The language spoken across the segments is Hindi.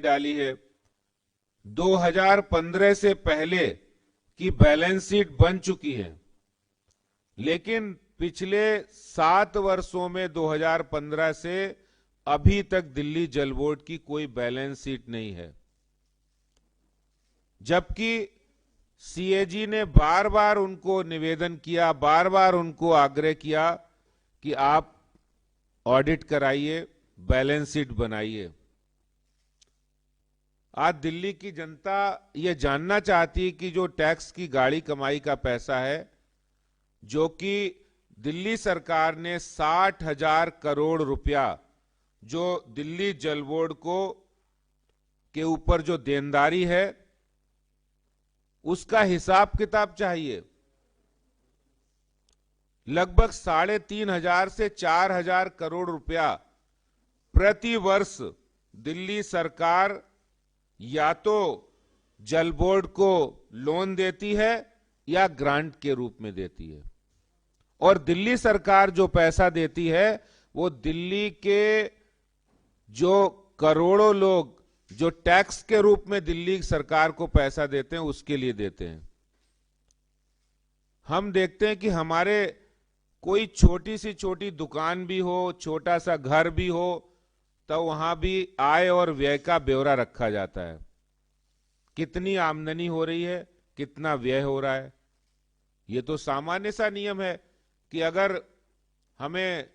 डाली है। 2015 से पहले की बैलेंस शीट बन चुकी है, लेकिन पिछले 7 वर्षों में 2015 से अभी तक दिल्ली जल बोर्ड की कोई बैलेंस शीट नहीं है, जबकि सीएजी ने बार बार उनको निवेदन किया, बार बार उनको आग्रह किया कि आप ऑडिट कराइए, बैलेंस शीट बनाइए। आज दिल्ली की जनता ये जानना चाहती है कि जो टैक्स की गाड़ी कमाई का पैसा है, जो कि दिल्ली सरकार ने 60,000 करोड़ रुपया जो दिल्ली जल बोर्ड को के ऊपर जो देनदारी है, उसका हिसाब किताब चाहिए। लगभग 3,500 से 4,000 करोड़ रुपया प्रति वर्ष दिल्ली सरकार या तो जल बोर्ड को लोन देती है या ग्रांट के रूप में देती है। और दिल्ली सरकार जो पैसा देती है वो दिल्ली के जो करोड़ों लोग जो टैक्स के रूप में दिल्ली सरकार को पैसा देते हैं, उसके लिए देते हैं। हम देखते हैं कि हमारे कोई छोटी सी छोटी दुकान भी हो, छोटा सा घर भी हो, तो वहां भी आय और व्यय का ब्यौरा रखा जाता है। कितनी आमदनी हो रही है, कितना व्यय हो रहा है। ये तो सामान्य सा नियम है कि अगर हमें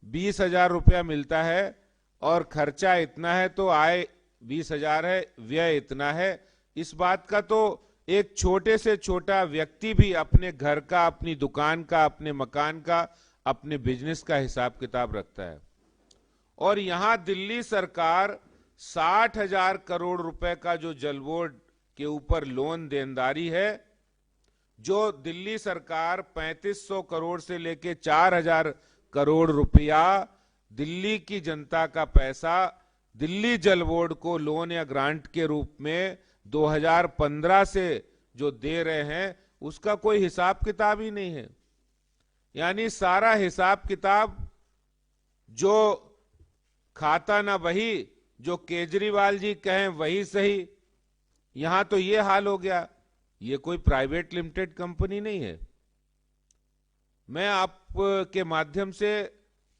20,000 रुपया मिलता है और खर्चा इतना है तो आय 20,000 है, व्यय इतना है। इस बात का तो एक छोटे से छोटा व्यक्ति भी अपने घर का, अपनी दुकान का, अपने मकान का, अपने बिजनेस का हिसाब किताब रखता है। और यहां दिल्ली सरकार 60,000 करोड़ रुपए का जो जल बोर्ड के ऊपर लोन देनदारी है, जो दिल्ली सरकार 3,500 करोड़ से लेके 4,000 करोड़ रुपया दिल्ली की जनता का पैसा दिल्ली जल बोर्ड को लोन या ग्रांट के रूप में 2015 से जो दे रहे हैं, उसका कोई हिसाब किताब ही नहीं है। यानी सारा हिसाब किताब जो खाता ना वही, जो केजरीवाल जी कहें वही सही। यहां तो ये हाल हो गया। ये कोई प्राइवेट लिमिटेड कंपनी नहीं है। मैं आपके माध्यम से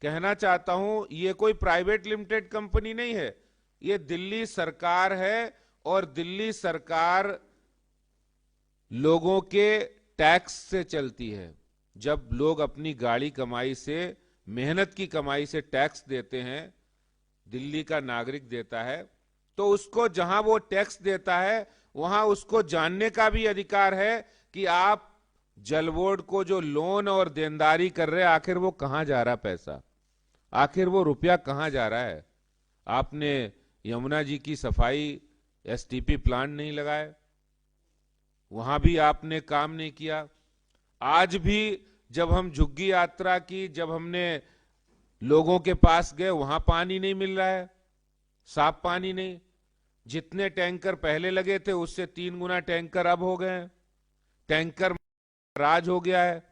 कहना चाहता हूं, ये कोई प्राइवेट लिमिटेड कंपनी नहीं है, ये दिल्ली सरकार है। और दिल्ली सरकार लोगों के टैक्स से चलती है। जब लोग अपनी गाड़ी कमाई से, मेहनत की कमाई से टैक्स देते हैं, दिल्ली का नागरिक देता है, तो उसको जहां वो टैक्स देता है वहां उसको जानने का भी अधिकार है कि आप जल बोर्ड को जो लोन और देनदारी कर रहे हैं, आखिर वो कहां जा रहा पैसा, आखिर वो रुपया कहां जा रहा है। आपने यमुना जी की सफाई एसटीपी प्लांट नहीं लगाए, वहां भी आपने काम नहीं किया। आज भी जब हम झुग्गी यात्रा की, जब हमने लोगों के पास गए, वहां पानी नहीं मिल रहा है, साफ पानी नहीं। जितने टैंकर पहले लगे थे उससे 3 गुना टैंकर अब हो गए हैं। टैंकर राज हो गया है।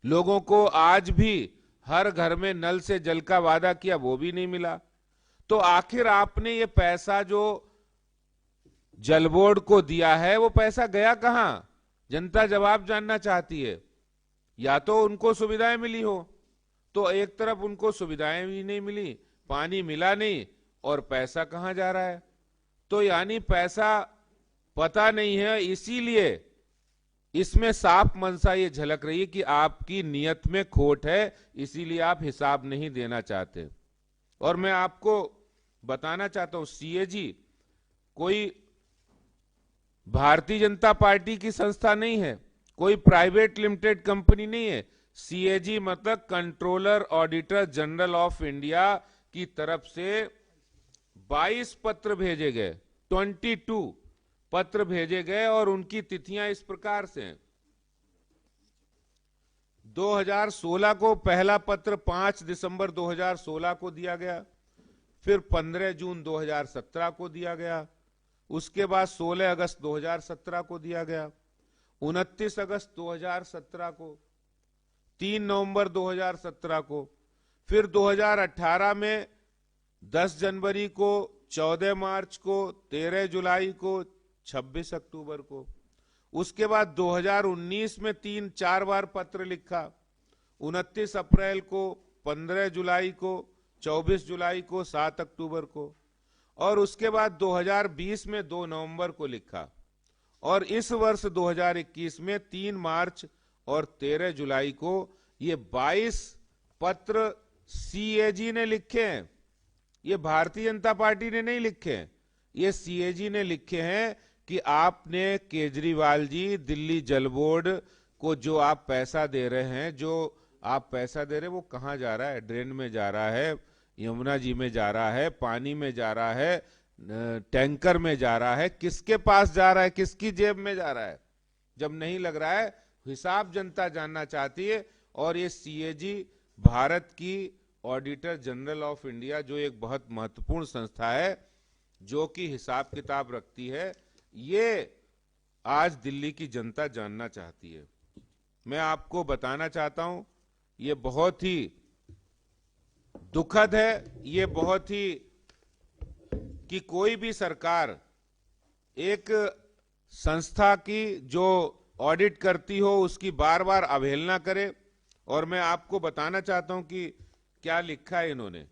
लोगों को आज भी हर घर में नल से जल का वादा किया, वो भी नहीं मिला। तो आखिर आपने ये पैसा जो जल बोर्ड को दिया है, वो पैसा गया कहां? जनता जवाब जानना चाहती है। या तो उनको सुविधाएं मिली हो, तो एक तरफ उनको सुविधाएं भी नहीं मिली, पानी मिला नहीं, और पैसा कहां जा रहा है। तो यानी पैसा पता नहीं है। इसीलिए इसमें साफ मनसा ये झलक रही है कि आपकी नीयत में खोट है, इसीलिए आप हिसाब नहीं देना चाहते। और मैं आपको बताना चाहता हूं, सीएजी कोई भारतीय जनता पार्टी की संस्था नहीं है, कोई प्राइवेट लिमिटेड कंपनी नहीं है। सीएजी मतलब controller auditor general of India की तरफ से 22 पत्र भेजे गए, 22 पत्र भेजे गए, और उनकी तिथियां इस प्रकार से हैं। 2016 को पहला पत्र 5 दिसंबर 2016 को दिया गया, फिर 15 जून 2017 को दिया गया, उसके बाद 16 अगस्त 2017 को दिया गया, 29 अगस्त 2017 को, 3 नवंबर 2017 को, फिर 2018 में 10 जनवरी को, 14 मार्च को, 13 जुलाई को, 26 अक्टूबर को। उसके बाद 2019 में 3-4 बार पत्र लिखा, 29 अप्रैल को, 15 जुलाई को, 24 जुलाई को, 7 अक्टूबर को, और उसके बाद 2020 में 2 नवंबर को लिखा, और इस वर्ष 2021 में 3 मार्च और 13 जुलाई को ये 22 पत्र सीएजी ने लिखे हैं। ये भारतीय जनता पार्टी ने नहीं लिखे हैं, ये सीएजी ने लिखे हैं कि आपने केजरीवाल जी, दिल्ली जल बोर्ड को जो आप पैसा दे रहे हैं, जो आप पैसा दे रहे हैं वो कहां जा रहा है? ड्रेन में जा रहा है, यमुना जी में जा रहा है, पानी में जा रहा है, टैंकर में जा रहा है, किसके पास जा रहा है, किसकी जेब में जा रहा है? जब नहीं लग रहा है, हिसाब जनता जानना चाहती है। और ये सीएजी भारत की ऑडिटर जनरल ऑफ इंडिया, जो एक बहुत महत्वपूर्ण संस्था है जो कि हिसाब किताब रखती है, ये आज दिल्ली की जनता जानना चाहती है। मैं आपको बताना चाहता हूं, ये बहुत ही दुखद है, ये बहुत ही कि कोई भी सरकार एक संस्था की जो ऑडिट करती हो उसकी बार बार अवहेलना करे। और मैं आपको बताना चाहता हूं कि क्या लिखा है इन्होंने।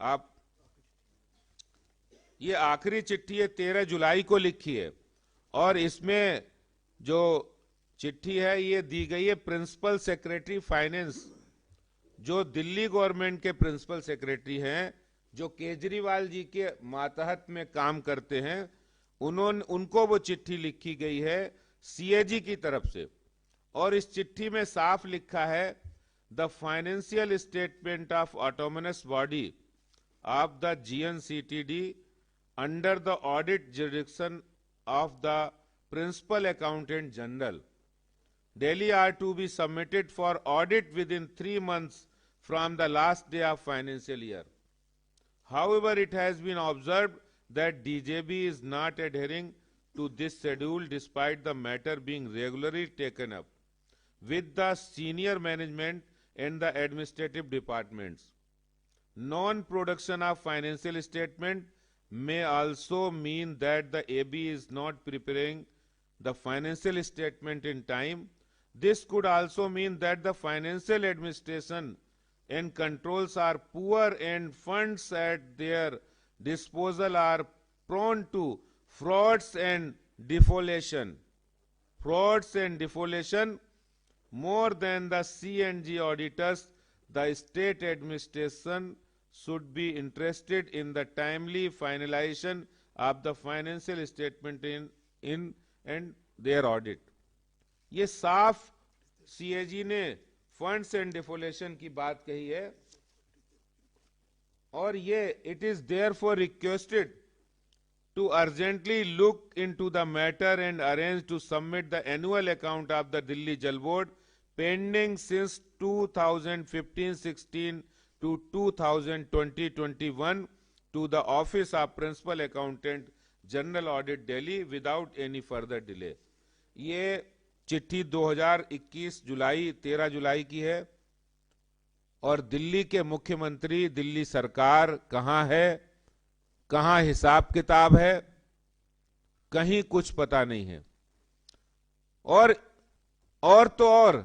आप, ये आखिरी चिट्ठी है, 13 जुलाई को लिखी है, और इसमें जो चिट्ठी है ये दी गई है प्रिंसिपल सेक्रेटरी फाइनेंस, जो दिल्ली गवर्नमेंट के प्रिंसिपल सेक्रेटरी हैं, जो केजरीवाल जी के मातहत में काम करते हैं, उनको वो चिट्ठी लिखी गई है सीएजी की तरफ से। और इस चिट्ठी में साफ लिखा है, the financial statement of autonomous body of the GNCTD under the audit jurisdiction of the principal accountant general Delhi are to be submitted for audit within 3 months from the last day of financial year. However, it has been observed that DJB is not adhering to this schedule despite the matter being regularly taken up with the senior management and the administrative departments. Non-production of financial statement may also mean that the AB is not preparing the financial statement in time. This could also mean that the financial administration and controls are poor and funds at their disposal are prone to frauds and defoliation. Frauds and defoliation. More than the C&G auditors, the state administration should be interested in the timely finalization of the financial statement in and their audit. ये साफ सीएजी ने फंड्स एंड डिफोलेशन की बात कही है, और ये it is therefore requested to urgently look into the matter and arrange to submit the annual account of the Delhi Jal board pending since 2015-16 to 2020-21 to the office of principal accountant general audit Delhi without any further delay. ये चिट्ठी 2021 जुलाई 13 जुलाई की है, और दिल्ली के मुख्यमंत्री, दिल्ली सरकार कहां है, कहां हिसाब किताब है, कहीं कुछ पता नहीं है। और तो और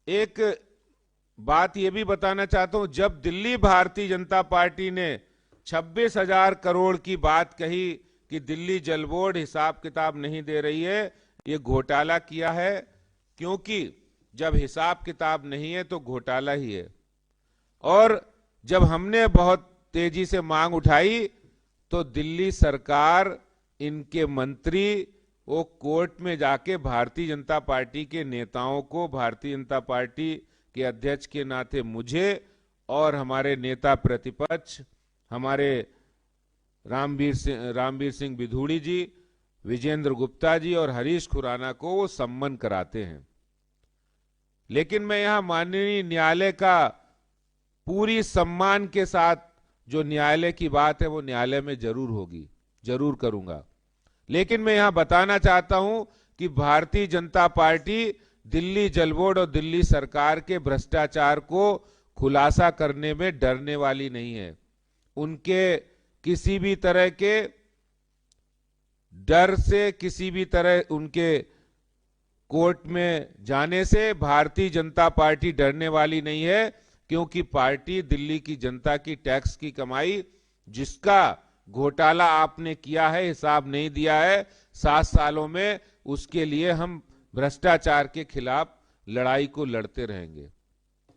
एक बात यह भी बताना चाहता हूं, जब दिल्ली भारतीय जनता पार्टी ने 26,000 करोड़ की बात कही कि दिल्ली जल बोर्ड हिसाब किताब नहीं दे रही है, ये घोटाला किया है, क्योंकि जब हिसाब किताब नहीं है तो घोटाला ही है। और जब हमने बहुत तेजी से मांग उठाई तो दिल्ली सरकार, इनके मंत्री वो कोर्ट में जाके भारतीय जनता पार्टी के नेताओं को, भारतीय जनता पार्टी के अध्यक्ष के नाते मुझे और हमारे नेता प्रतिपक्ष, हमारे रामवीर सिंह बिधूड़ी जी, विजेंद्र गुप्ता जी और हरीश खुराना को वो सम्मन कराते हैं। लेकिन मैं यहां माननीय न्यायालय का पूरी सम्मान के साथ, जो न्यायालय की बात है वो न्यायालय में जरूर होगी, जरूर करूंगा। लेकिन मैं यहां बताना चाहता हूं कि भारतीय जनता पार्टी दिल्ली जल बोर्ड और दिल्ली सरकार के भ्रष्टाचार को खुलासा करने में डरने वाली नहीं है। उनके किसी भी तरह के डर से, किसी भी तरह उनके कोर्ट में जाने से भारतीय जनता पार्टी डरने वाली नहीं है, क्योंकि पार्टी दिल्ली की जनता की टैक्स की कमाई, जिसका घोटाला आपने किया है, हिसाब नहीं दिया है 7 सालों में, उसके लिए हम भ्रष्टाचार के खिलाफ लड़ाई को लड़ते रहेंगे।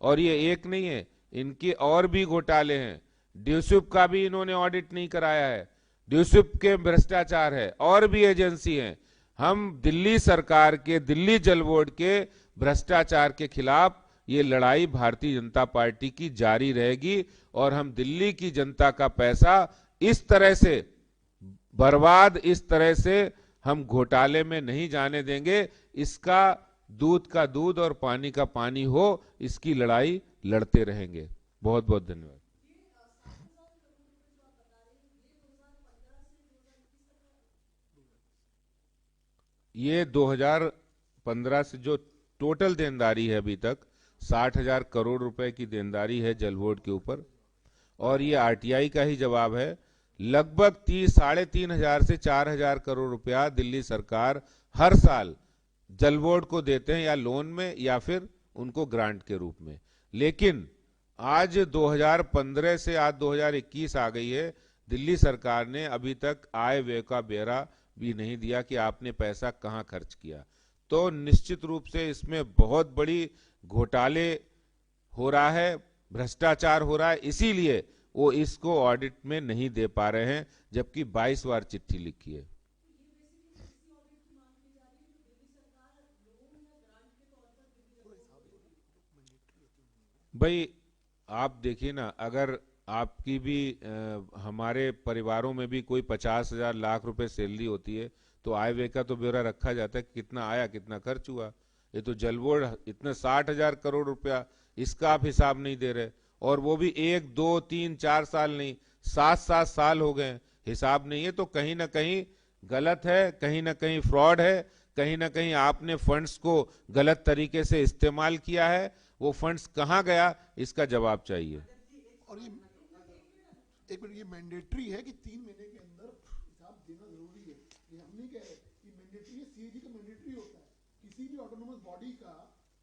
और ये एक नहीं है, इनके और भी घोटाले हैं। ड्यूसिप का भी इन्होंने ऑडिट नहीं कराया है, ड्यूसिप के भ्रष्टाचार है, और भी एजेंसी हैं। हम दिल्ली सरकार के, दिल्ली जल बोर्ड के भ्रष्टाचार के खिलाफ ये लड़ाई भारतीय जनता पार्टी की जारी रहेगी, और हम दिल्ली की जनता का पैसा इस तरह से बर्बाद, इस तरह से हम घोटाले में नहीं जाने देंगे। इसका दूध का दूध और पानी का पानी हो, इसकी लड़ाई लड़ते रहेंगे। बहुत बहुत धन्यवाद। ये 2015 से जो टोटल देनदारी है अभी तक 60,000 करोड़ रुपए की देनदारी है जल बोर्ड के ऊपर, और ये आरटीआई का ही जवाब है। लगभग 3,500 से 4,000 करोड़ रुपया दिल्ली सरकार हर साल जल बोर्ड को देते हैं, या लोन में या फिर उनको ग्रांट के रूप में। लेकिन आज 2015 से आज 2021 आ गई है, दिल्ली सरकार ने अभी तक आय व्यय का ब्यौरा भी नहीं दिया कि आपने पैसा कहां खर्च किया। तो निश्चित रूप से इसमें बहुत बड़ी घोटाले हो रहा है, भ्रष्टाचार हो रहा है, इसीलिए वो इसको ऑडिट में नहीं दे पा रहे हैं, जबकि 22 बार चिट्ठी लिखी है। भाई आप देखिए ना, अगर आपकी भी हमारे परिवारों में भी कोई 50,000 लाख रुपए सैलरी होती है, तो आय व्यय का तो ब्यौरा रखा जाता है, कितना आया कितना खर्च हुआ। ये तो जल बोर्ड इतने 60,000 करोड़ रुपया, इसका आप हिसाब नहीं दे रहे, और वो भी 1, 2, 3, 4 साल नहीं, 7-7 साल हो गए, हिसाब नहीं है। तो कहीं ना कहीं गलत है, कहीं ना कहीं फ्रॉड है, कहीं ना कहीं आपने फंड्स को गलत तरीके से इस्तेमाल किया है। वो फंड्स कहां गया, इसका जवाब चाहिए। और ये एक मिनट, ये मैंडेटरी है कि 3 महीने के अंदर हिसाब देना जरूरी है। ये हम नहीं कह रहे, ये मैंडेटरी है, सीएजी का मैंडेटरी होता है, किसी भी ऑटोनोमस बॉडी का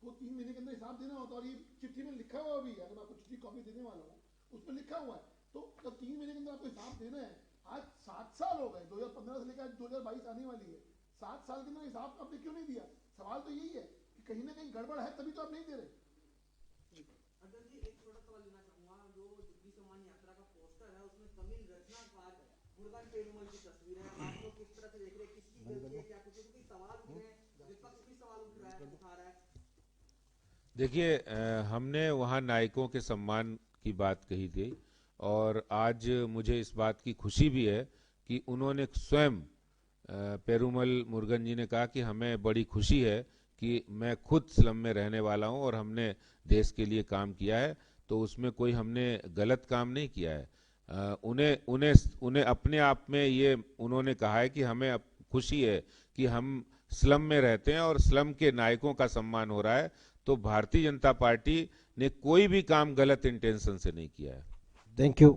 वो 3 महीने के अंदर हिसाब देना होता है। और ये चिट्ठी में लिखा हुआ भी है, अगर आपको चिट्ठी कॉपी देने वाला हूँ उसमें लिखा हुआ है। तो जब 3 महीने के अंदर आपको हिसाब देना है, आज 7 साल हो गए, 2015 से लेकर आज 2022 आने वाली है, 7 साल के अंदर हिसाब आपने क्यों नहीं दिया? सवाल तो यही है कि कहीं ना कहीं गड़बड़ है, तभी तो आप नहीं दे रहे। अगर जी एक छोटा सवाल लेना चाहूंगा, जो दिल्ली सम्मान यात्रा का पोस्टर है उसमें तमिल रचनाकार मुरुगन पेरुमल की तस्वीर है, आप लोग किस तरह से देख रहे हैं, किसकी गलती है, क्या कुछ कोई सवाल उठ रहे हैं, विपक्ष भी सवाल उठा रहा है? देखिए, हमने वहाँ नायकों के सम्मान की बात कही थी, और आज मुझे इस बात की खुशी भी है कि उन्होंने स्वयं, पेरुमल मुरुगन जी ने कहा कि हमें बड़ी खुशी है कि मैं खुद स्लम में रहने वाला हूं और हमने देश के लिए काम किया है। तो उसमें कोई हमने गलत काम नहीं किया है। उन्हें उन्हें उन्हें अपने आप में ये उन्होंने कहा है कि हमें खुशी है कि हम स्लम में रहते हैं और स्लम के नायकों का सम्मान हो रहा है। तो भारतीय जनता पार्टी ने कोई भी काम गलत इंटेंशन से नहीं किया है। Thank you.